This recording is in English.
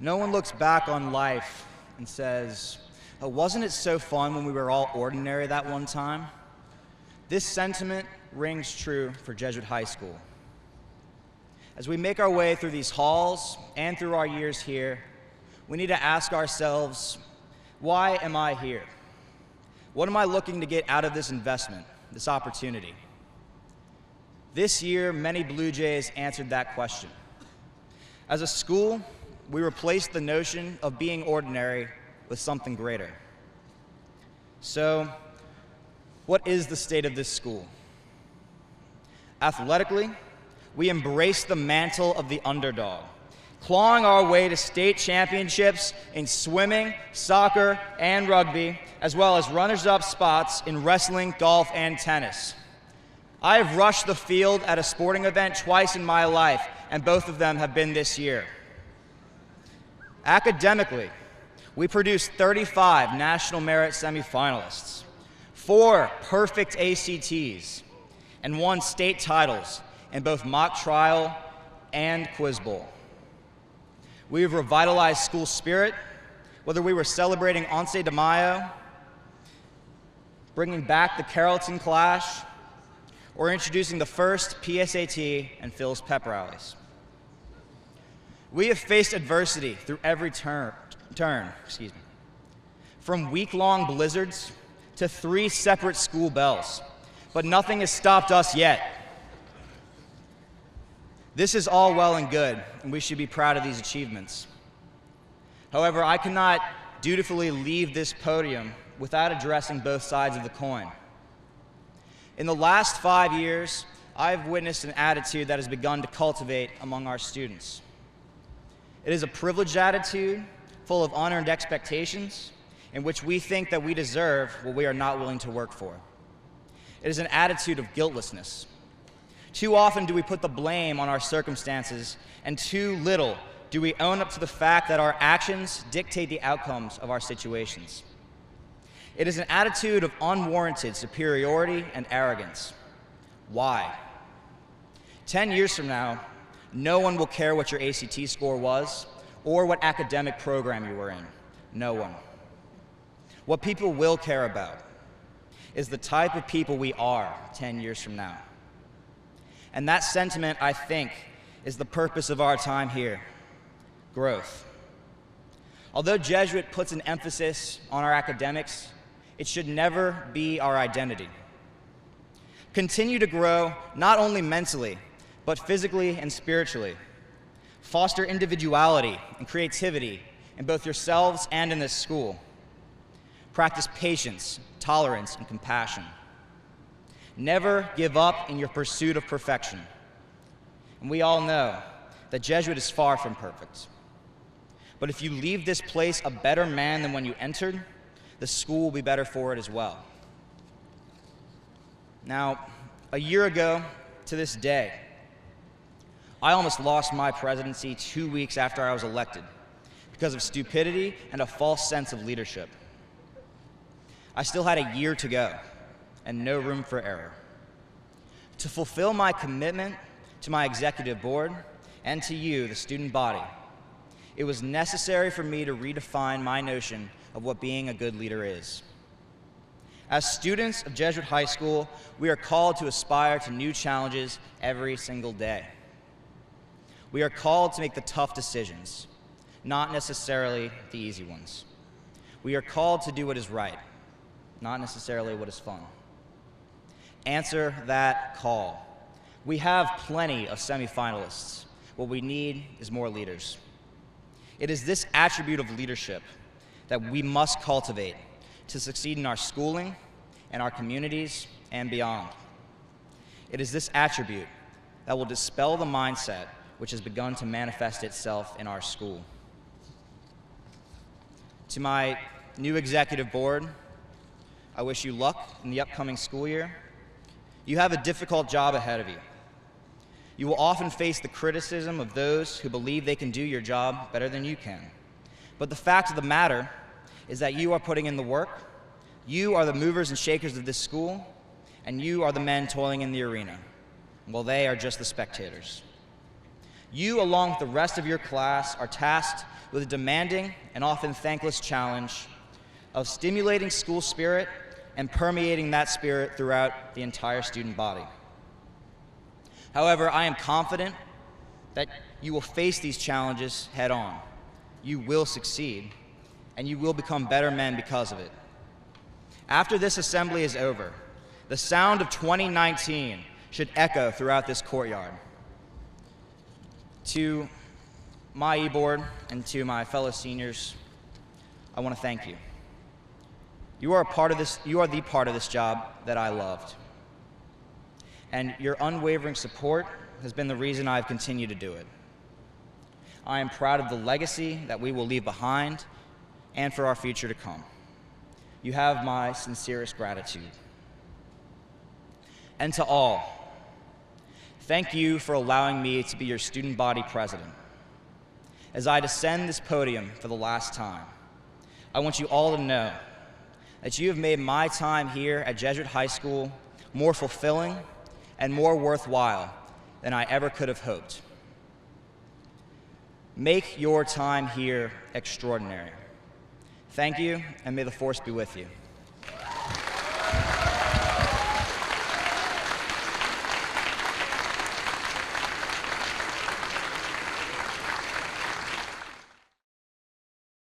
No one looks back on life and says, "Oh, wasn't it so fun when we were all ordinary that one time?" This sentiment rings true for Jesuit High School. As we make our way through these halls and through our years here, we need to ask ourselves, why am I here? What am I looking to get out of this investment, this opportunity? This year, many Blue Jays answered that question. As a school, we replaced the notion of being ordinary with something greater. So, what is the state of this school? Athletically, we embrace the mantle of the underdog, clawing our way to state championships in swimming, soccer, and rugby, as well as runners-up spots in wrestling, golf, and tennis. I have rushed the field at a sporting event twice in my life, and both of them have been this year. Academically, we produced 35 National Merit semifinalists, 4 perfect ACTs, and won state titles in both mock trial and quiz bowl. We have revitalized school spirit, whether we were celebrating Once de Mayo, bringing back the Carrollton Clash, or introducing the first PSAT and Phil's pep rallies. We have faced adversity through every turn, from week-long blizzards to 3 separate school bells, but nothing has stopped us yet. This is all well and good, and we should be proud of these achievements. However, I cannot dutifully leave this podium without addressing both sides of the coin. In the last 5 years, I've witnessed an attitude that has begun to cultivate among our students. It is a privileged attitude full of unearned expectations in which we think that we deserve what we are not willing to work for. It is an attitude of guiltlessness. Too often do we put the blame on our circumstances, and too little do we own up to the fact that our actions dictate the outcomes of our situations. It is an attitude of unwarranted superiority and arrogance. Why? 10 years from now, no one will care what your ACT score was or what academic program you were in. No one. What people will care about is the type of people we are 10 years from now. And that sentiment, I think, is the purpose of our time here: growth. Although Jesuit puts an emphasis on our academics, it should never be our identity. Continue to grow not only mentally, but physically and spiritually. Foster individuality and creativity in both yourselves and in this school. Practice patience, tolerance, and compassion. Never give up in your pursuit of perfection. And we all know that Jesuit is far from perfect. But if you leave this place a better man than when you entered, the school will be better for it as well. Now, a year ago to this day, I almost lost my presidency 2 weeks after I was elected because of stupidity and a false sense of leadership. I still had a year to go and no room for error. To fulfill my commitment to my executive board and to you, the student body, it was necessary for me to redefine my notion of what being a good leader is. As students of Jesuit High School, we are called to aspire to new challenges every single day. We are called to make the tough decisions, not necessarily the easy ones. We are called to do what is right, not necessarily what is fun. Answer that call. We have plenty of semifinalists. What we need is more leaders. It is this attribute of leadership that we must cultivate to succeed in our schooling and our communities and beyond. It is this attribute that will dispel the mindset which has begun to manifest itself in our school. To my new executive board, I wish you luck in the upcoming school year. You have a difficult job ahead of you. You will often face the criticism of those who believe they can do your job better than you can. But the fact of the matter is that you are putting in the work, you are the movers and shakers of this school, and you are the men toiling in the arena, while they are just the spectators. You, along with the rest of your class, are tasked with a demanding and often thankless challenge of stimulating school spirit and permeating that spirit throughout the entire student body. However, I am confident that you will face these challenges head on. You will succeed, and you will become better men because of it. After this assembly is over, the sound of 2019 should echo throughout this courtyard. To my e-board and to my fellow seniors, I want to thank you. You are the part of this job that I loved. And your unwavering support has been the reason I've continued to do it. I am proud of the legacy that we will leave behind and for our future to come. You have my sincerest gratitude. And to all, thank you for allowing me to be your student body president. As I descend this podium for the last time, I want you all to know that you have made my time here at Jesuit High School more fulfilling and more worthwhile than I ever could have hoped. Make your time here extraordinary. Thank you, and may the force be with you.